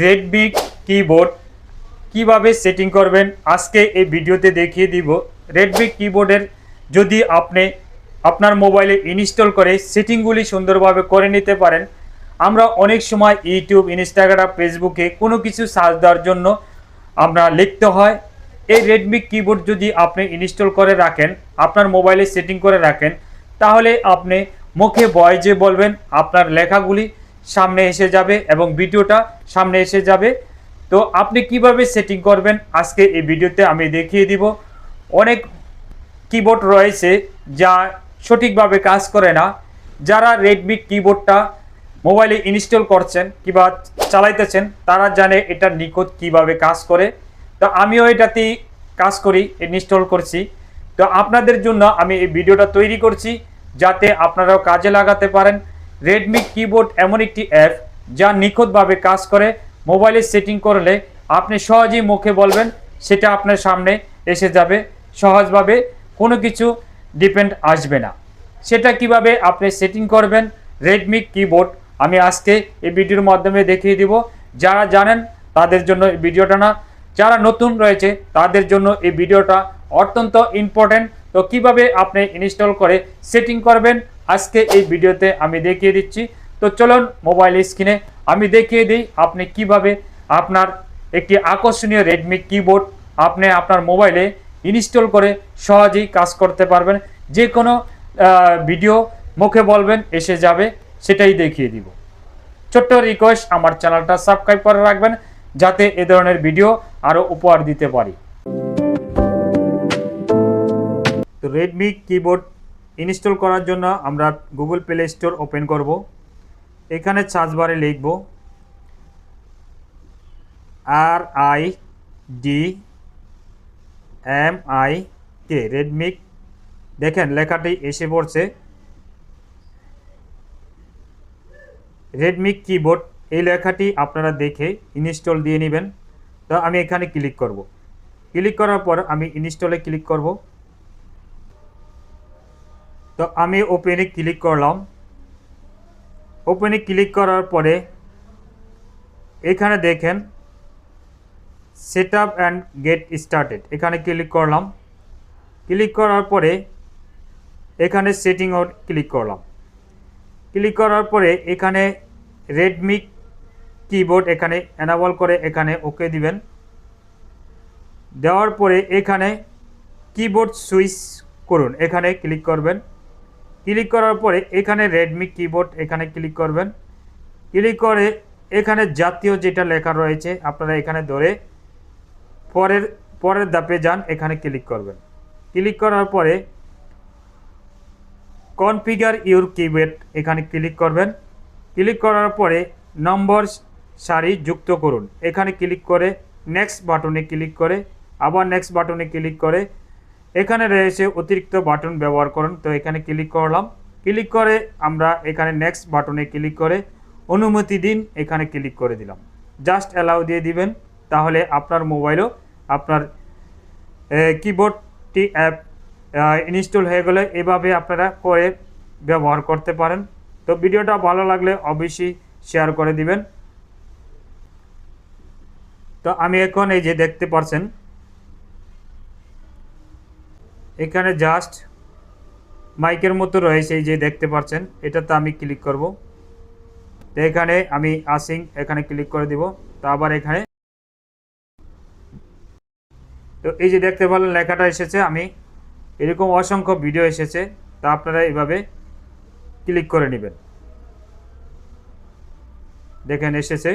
Redmi keyboard কিভাবে setting করবেন আজকে এই ভিডিওতে দেখিয়ে দিব। রেডমি কিবোর্ডের যদি আপনি আপনার মোবাইলে ইনস্টল করে সেটিংগুলি সুন্দরভাবে করে নিতে পারেন। আমরা অনেক সময় ইউটিউব, ইনস্টাগ্রাম, ফেসবুকে কোনো কিছু সার্চ দেওয়ার জন্য আমরা লিখতে হয়। এই রেডমি কিবোর্ড যদি আপনি ইনস্টল করে রাখেন, আপনার মোবাইলে সেটিং করে রাখেন, তাহলে আপনি মুখে ভয়েসে বলবেন, আপনার লেখাগুলি সামনে এসে যাবে এবং ভিডিওটা সামনে এসে যাবে। তো আপনি কিভাবে সেটিং করবেন আজকে এই ভিডিওতে আমি দেখিয়ে দিব। অনেক কিবোর্ড রয়েছে যা সঠিকভাবে কাজ করে না। যারা রেডমি কিবোর্ডটা মোবাইলে ইনস্টল করছেন কিংবা চালাইতেছেন তারা জানে এটা নিখুঁত কিভাবে কাজ করে। তো আমিও এটাতেই কাজ করি, ইনস্টল করছি। তো আপনাদের জন্য আমি এই ভিডিওটা তৈরি করছি যাতে আপনারাও কাজে লাগাতে পারেন। রেডমি কিবোর্ড এমন একটি অ্যাপ যা নিখুঁতভাবে কাজ করে। মোবাইলে সেটিং করলে আপনি সহজেই মুখে বলবেন, সেটা আপনার সামনে এসে যাবে সহজভাবে, কোনো কিছু ডিপেন্ড আসবে না। সেটা কিভাবে আপনি সেটিং করবেন রেডমি কিবোর্ড আমি আজকে এই ভিডিওর মাধ্যমে দেখিয়ে দিব। যারা জানেন তাদের জন্য এই ভিডিওটা না, যারা নতুন রয়েছে তাদের জন্য এই ভিডিওটা অত্যন্ত ইম্পর্টেন্ট। তো কিভাবে আপনি ইনস্টল করে সেটিং করবেন আজকে এই ভিডিওতে আমি দেখিয়ে দিচ্ছি। তো চলুন মোবাইল স্ক্রিনে আমি দেখিয়ে দিই আপনি কিভাবে আপনার একটি আকর্ষণীয় রেডমি কিবোর্ড আপনি আপনার মোবাইলে ইনস্টল করে সহজেই কাজ করতে পারবেন। যে কোনো ভিডিও মুখে বলবেন এসে যাবে, সেটাই দেখিয়ে দিব। ছোট্ট রিকোয়েস্ট, আমার চ্যানেলটা সাবস্ক্রাইব করে রাখবেন যাতে এ ধরনের ভিডিও আরও উপহার দিতে পারি। তো রেডমি কিবোর্ড ইনস্টল করার জন্য আমরা গুগল প্লে স্টোর ওপেন করব। এখানে সার্চ বারে লিখব RIDMIK রেডমি। দেখেন লেখাটি এসে পড়ছে রেডমি কিবোর্ড। এই লেখাটি আপনারা দেখে ইনস্টল দিয়ে নেবেন। তো আমি এখানে ক্লিক করব। ক্লিক করার পর আমি ইনস্টলে ক্লিক করব। তো আমি ওপেনে ক্লিক করলাম। ওপেনে ক্লিক করার পরে এখানে দেখেন set up and get started, এখানে ক্লিক করলাম। ক্লিক করার পরে এখানে সেটিং আউট ক্লিক করলাম। ক্লিক করার পরে এখানে রেডমি কিবোর্ড এখানে এনাবল করে এখানে ওকে দিবেন। দেওয়ার পরে এখানে কিবোর্ড সুইচ করুন, এখানে ক্লিক করবেন। ক্লিক করার পরে এখানে রেডমি কিবোর্ড এখানে ক্লিক করবেন। ক্লিক করে এখানে জাতীয় যেটা লেখা রয়েছে আপনারা এখানে ধরে পরের ধাপে যান, এখানে ক্লিক করবেন। ক্লিক করার পরে কনফিগার ইউর কিবোর্ড এখানে ক্লিক করবেন। ক্লিক করার পরে নম্বর সারি যুক্ত করুন, এখানে ক্লিক করে নেক্সট বাটনে ক্লিক করে আবার নেক্সট বাটনে ক্লিক করে এখানে রয়েছে অতিরিক্ত বাটন ব্যবহার করুন, তো এখানে ক্লিক করলাম। ক্লিক করে আমরা এখানে নেক্সট বাটনে ক্লিক করে অনুমতি দিন, এখানে ক্লিক করে দিলাম। জাস্ট অ্যালাউ দিয়ে দিবেন, তাহলে আপনার মোবাইলও আপনার কিবোর্ডটি অ্যাপ ইনস্টল হয়ে গেলে এভাবে আপনারা করে ব্যবহার করতে পারেন। তো ভিডিওটা ভালো লাগলে অবশ্যই শেয়ার করে দিবেন। তো আমি এখন এই যে দেখতে পাচ্ছেন এখানে জাস্ট মাইকের মতো রয়েছে, এই যে দেখতে পাচ্ছেন, এটাতে আমি ক্লিক করব। তো এখানে আমি আসিং এখানে ক্লিক করে দিব। তো আবার এখানে তো এই যে দেখতে পেলেন লেখাটা এসেছে। আমি এরকম অসংখ্য ভিডিও এসেছে, তা আপনারা এইভাবে ক্লিক করে নেবেন। দেখেন এসেছে।